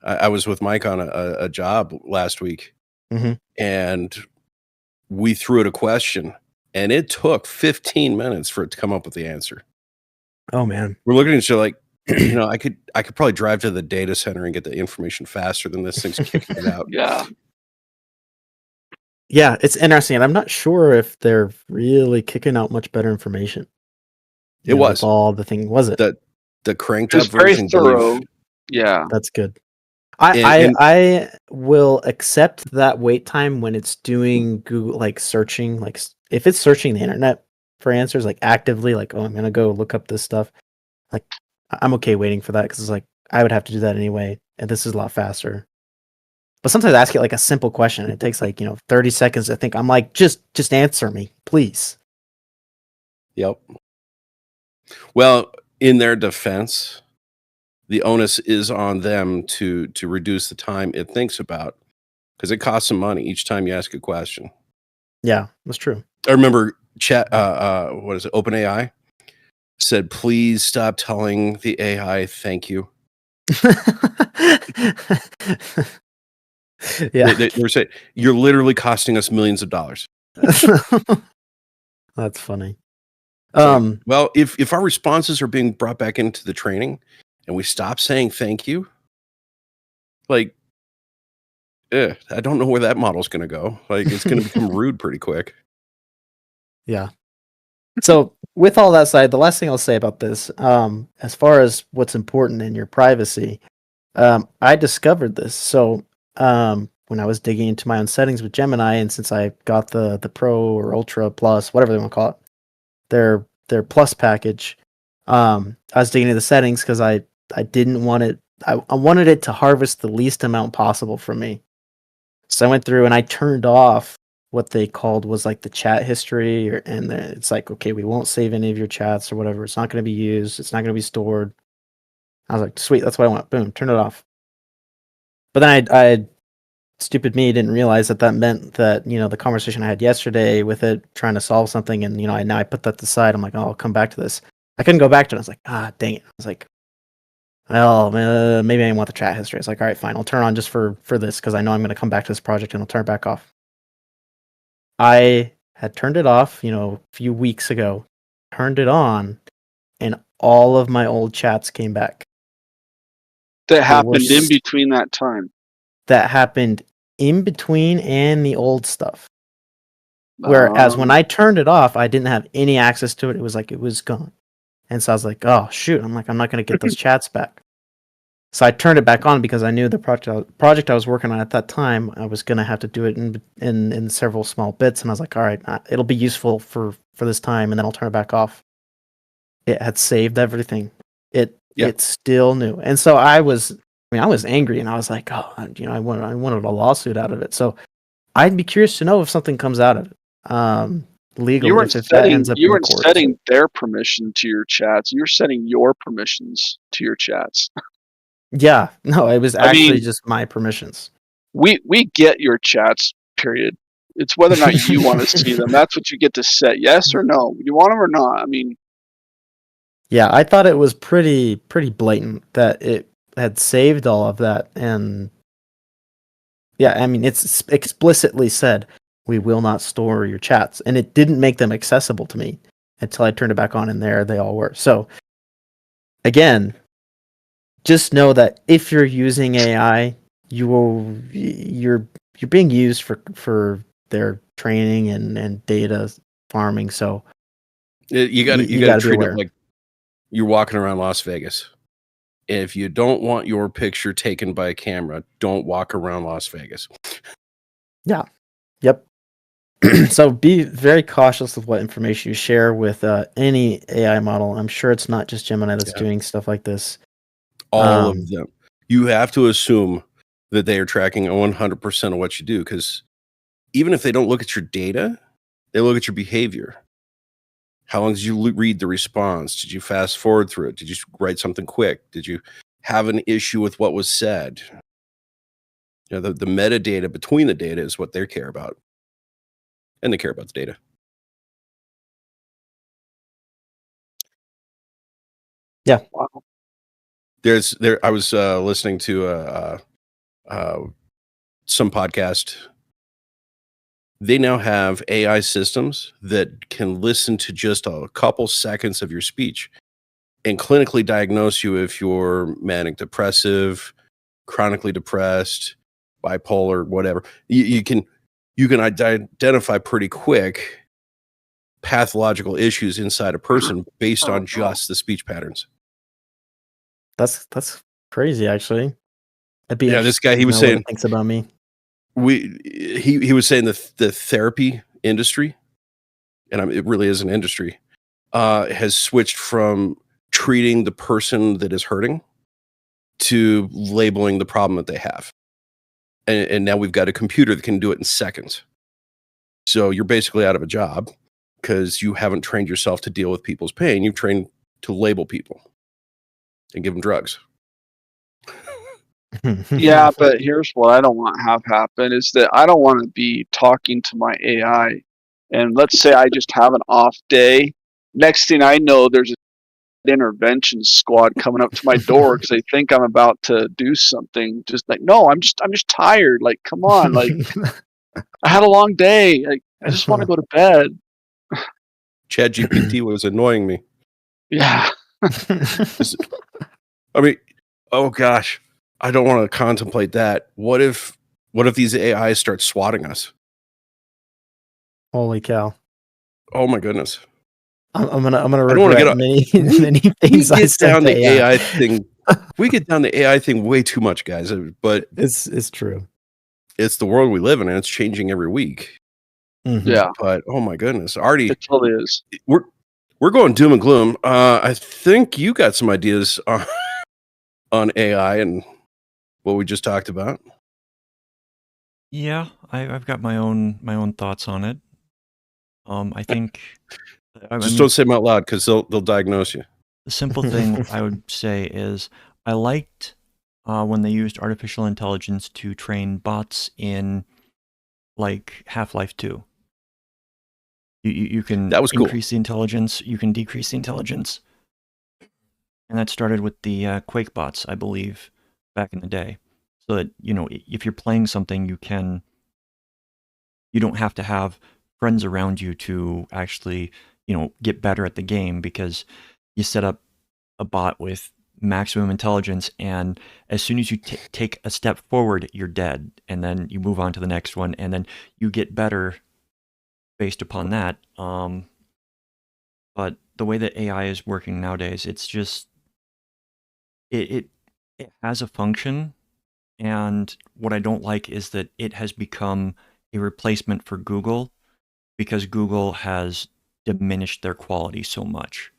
I was with Mike on a job last week, Mhm. and we threw it a question, and it took 15 minutes for it to come up with the answer. Oh man, We're looking at each other like, I could probably drive to the data center and get the information faster than this thing's kicking it out. Yeah. yeah, it's interesting, and I'm not sure if they're really kicking out much better information. It was with all the thing. Was it? the cranked It was up very version. thorough. Yeah. That's good. And- I will accept that wait time when it's doing Google, like searching, like if it's searching the internet for answers, like actively, like, oh, I'm gonna go look up this stuff. Like, I'm okay waiting for that, because it's like I would have to do that anyway, and this is a lot faster. But sometimes I ask it like a simple question, and it takes like 30 seconds to think. I'm like, just answer me, please. Yep. Well, in their defense, the onus is on them to reduce the time it thinks about, because it costs some money each time you ask a question. Yeah, that's true. I remember what is it? OpenAI said, please stop telling the AI thank you. Yeah, They were saying, you're literally costing us millions of dollars. that's funny. Well, if our responses are being brought back into the training and we stop saying thank you, like, I don't know where that model's going to go. Like, it's going to become rude pretty quick. Yeah. So with all that said, the last thing I'll say about this, as far as what's important in your privacy, I discovered this. So when I was digging into my own settings with Gemini, and since I got the Pro or Ultra Plus, whatever they want to call it, their Plus package, I was digging into the settings because I didn't want it. I wanted it to harvest the least amount possible from me. So I went through and I turned off what they called was like the chat history, and it's like, okay, we won't save any of your chats or whatever. It's not going to be used. It's not going to be stored. I was like, sweet, that's what I want. Boom, turn it off. But then I stupid me, didn't realize that meant that, the conversation I had yesterday with it trying to solve something, and now I put that aside. I'm like, oh, I'll come back to this. I couldn't go back to it. I was like, dang it. I was like, well, maybe I didn't want the chat history. It's like, all right, fine, I'll turn on just for this because I know I'm going to come back to this project, and I'll turn it back off. I had turned it off, a few weeks ago, turned it on, and all of my old chats came back. That happened in between that time. That happened in between and the old stuff. Whereas when I turned it off, I didn't have any access to it. It was like it was gone. And so I was like, oh, shoot. I'm not going to get those chats back. So I turned it back on because I knew the project I was working on at that time, I was going to have to do it in several small bits. And I was like, all right, it'll be useful for this time, and then I'll turn it back off. It had saved everything. It still knew. And so I was angry, and I was like, oh, I wanted a lawsuit out of it. So I'd be curious to know if something comes out of it. Legally, you weren't setting their permission to your chats. You were setting your permissions to your chats. Yeah, no, it was actually just my permissions. We get your chats, period. It's whether or not you want to see them. That's what you get to set. Yes or no. You want them or not. Yeah, I thought it was pretty blatant that it had saved all of that, and yeah, it's explicitly said we will not store your chats, and it didn't make them accessible to me until I turned it back on, and there they all were. So again, just know that if you're using AI, you're being used for their training and data farming. So you got to treat it like you're walking around Las Vegas. If you don't want your picture taken by a camera, don't walk around Las Vegas. Yeah. Yep. So be very cautious of what information you share with any AI model. I'm sure it's not just Gemini that's doing stuff like this. All of them. You have to assume that they are tracking 100% of what you do, because even if they don't look at your data, they look at your behavior. How long did you read the response? Did you fast forward through it? Did you write something quick? Did you have an issue with what was said? The metadata between the data is what they care about. And they care about the data. Yeah. Wow. I was listening to some podcast. They now have AI systems that can listen to just a couple seconds of your speech and clinically diagnose you if you're manic depressive, chronically depressed, bipolar, whatever. You can identify pretty quick pathological issues inside a person based on just the speech patterns. That's crazy, actually. This guy, he was saying, what it thinks about me. He was saying the therapy industry, and it really is an industry, has switched from treating the person that is hurting to labeling the problem that they have. And now we've got a computer that can do it in seconds. So you're basically out of a job because you haven't trained yourself to deal with people's pain. You've trained to label people and give them drugs. Yeah, but here's what I don't want to have happen is that I don't want to be talking to my AI, and let's say I just have an off day. Next thing I know, there's an intervention squad coming up to my door because they think I'm about to do something. Just like, no, I'm just tired. Like, come on, like I had a long day. Like, I just want to go to bed. ChatGPT was annoying me. Yeah. Oh gosh, I don't want to contemplate that. What if What if these AIs start swatting us? Holy cow! Oh my goodness. I'm gonna I don't wanna regret get a many we many we things I get said down to the AI. AI thing we get down the AI thing way too much, guys, but It's true. it's the world we live in, and it's changing every week. Mhm. Yeah, But, oh my goodness, Artie, it totally is. we're going doom and gloom. I think you got some ideas on AI and what we just talked about. Yeah, I've got my own thoughts on it. I think, I Just mean, don't say them out loud because they'll diagnose you. the simple thing I would say is I liked when they used artificial intelligence to train bots in like Half-Life 2. You can That was cool. increase the intelligence, you can decrease the intelligence. And that started with the Quake bots, I believe, back in the day. So that, if you're playing something, you don't have to have friends around you to actually, get better at the game, because you set up a bot with maximum intelligence, and as soon as you take a step forward, you're dead, and then you move on to the next one, and then you get better based upon that. But the way that AI is working nowadays, it's just it has a function, and what I don't like is that it has become a replacement for Google, because Google has diminished their quality so much.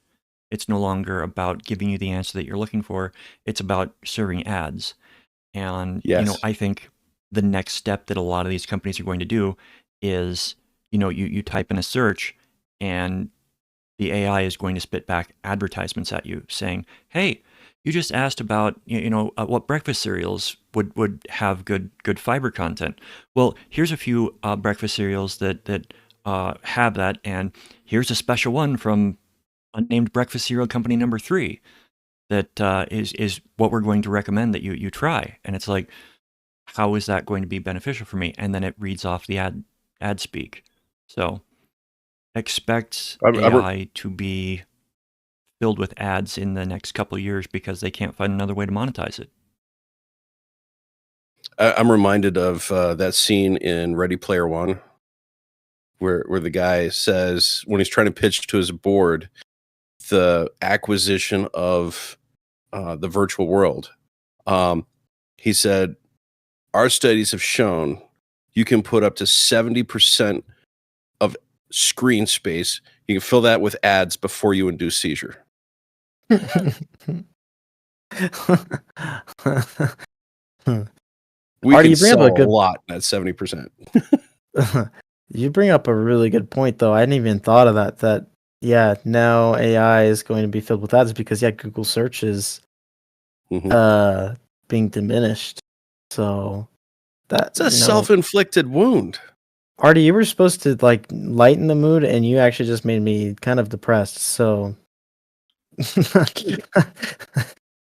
It's no longer about giving you the answer that you're looking for. It's about serving ads. And, Yes. I think the next step that a lot of these companies are going to do is, you type in a search, and the AI is going to spit back advertisements at you saying, hey, you just asked about, what breakfast cereals would have good fiber content. Well, here's a few breakfast cereals that have that, and here's a special one from unnamed breakfast cereal company number 3 that is what we're going to recommend that you try. And it's like, how is that going to be beneficial for me? And then it reads off the ad speak. So expect I re AI to be filled with ads in the next couple of years because they can't find another way to monetize it. I'm reminded of that scene in Ready Player One where the guy says, when he's trying to pitch to his board the acquisition of the virtual world, he said, our studies have shown you can put up to 70% of screen space. You can fill that with ads before you induce seizure. We Artie, can you bring up sell a a good lot at 70%. you bring up a really good point, though. I hadn't even thought of that. That yeah, now AI is going to be filled with ads because Google search is Mhm. being diminished. So that It's a self-inflicted wound. Artie, you were supposed to like lighten the mood, and you actually just made me kind of depressed. So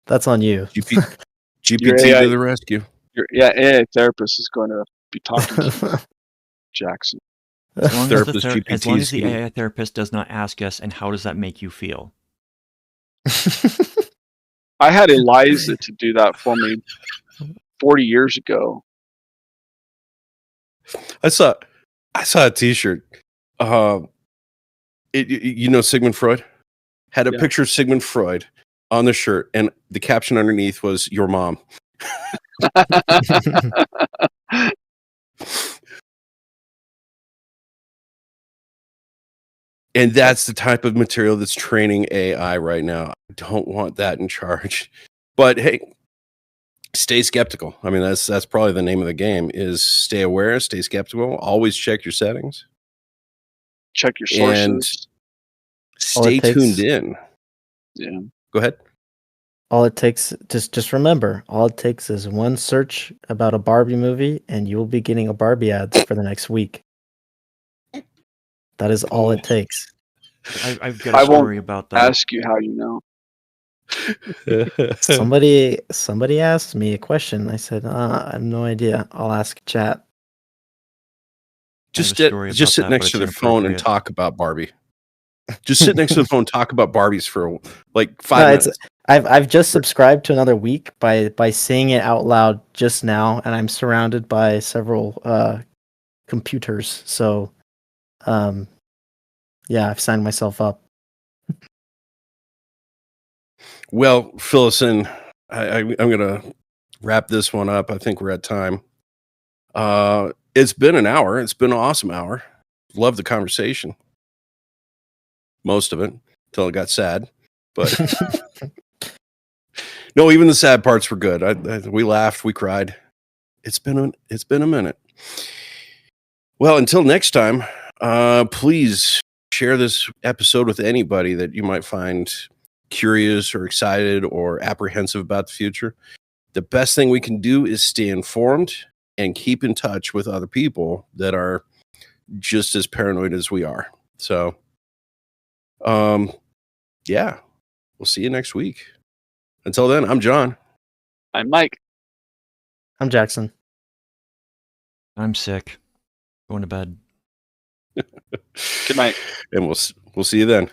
that's on you. Your GPT AI to the rescue. Your AI therapist is going to be talking to you, Jackson. As long Therapist as the GPTs can- AI therapist does not ask us, and how does that make you feel? I had Eliza to do that for me 40 years ago. I saw a T-shirt. Sigmund Freud had a Yeah. picture of Sigmund Freud on the shirt, and the caption underneath was "Your mom." And that's the type of material that's training AI right now. I don't want that in charge. But hey, stay skeptical. I mean, that's probably the name of the game: is stay aware, stay skeptical, always check your settings, Check your and sources. stay tuned in. Yeah. Go ahead. All it takes, just remember, all it takes is one search about a Barbie movie, and you will be getting a Barbie ads for the next week. That is all it takes. I've got I a won't story about that. Ask you how you know. Somebody asked me a question. I said, I have no idea. I'll ask chat. Just I have a story sit about that, next but to it's their phone and inappropriate. talk about Barbie. Just sit next to the phone, talk about Barbies for like 5 No, minutes. I've just subscribed to another week by saying it out loud just now, and I'm surrounded by several computers. So, yeah, I've signed myself up. Well, fill us in. I'm going to wrap this one up. I think we're at time. It's been an hour. It's been an awesome hour. Love the conversation. Most of it until it got sad. But no, even the sad parts were good. We laughed. We cried. It's been a minute. Well, until next time, please share this episode with anybody that you might find curious or excited or apprehensive about the future. The best thing we can do is stay informed and keep in touch with other people that are just as paranoid as we are. So, yeah, we'll see you next week. Until then, I'm John. I'm Mike. I'm Jackson. I'm sick. Going to bed. Good night. And we'll see you then.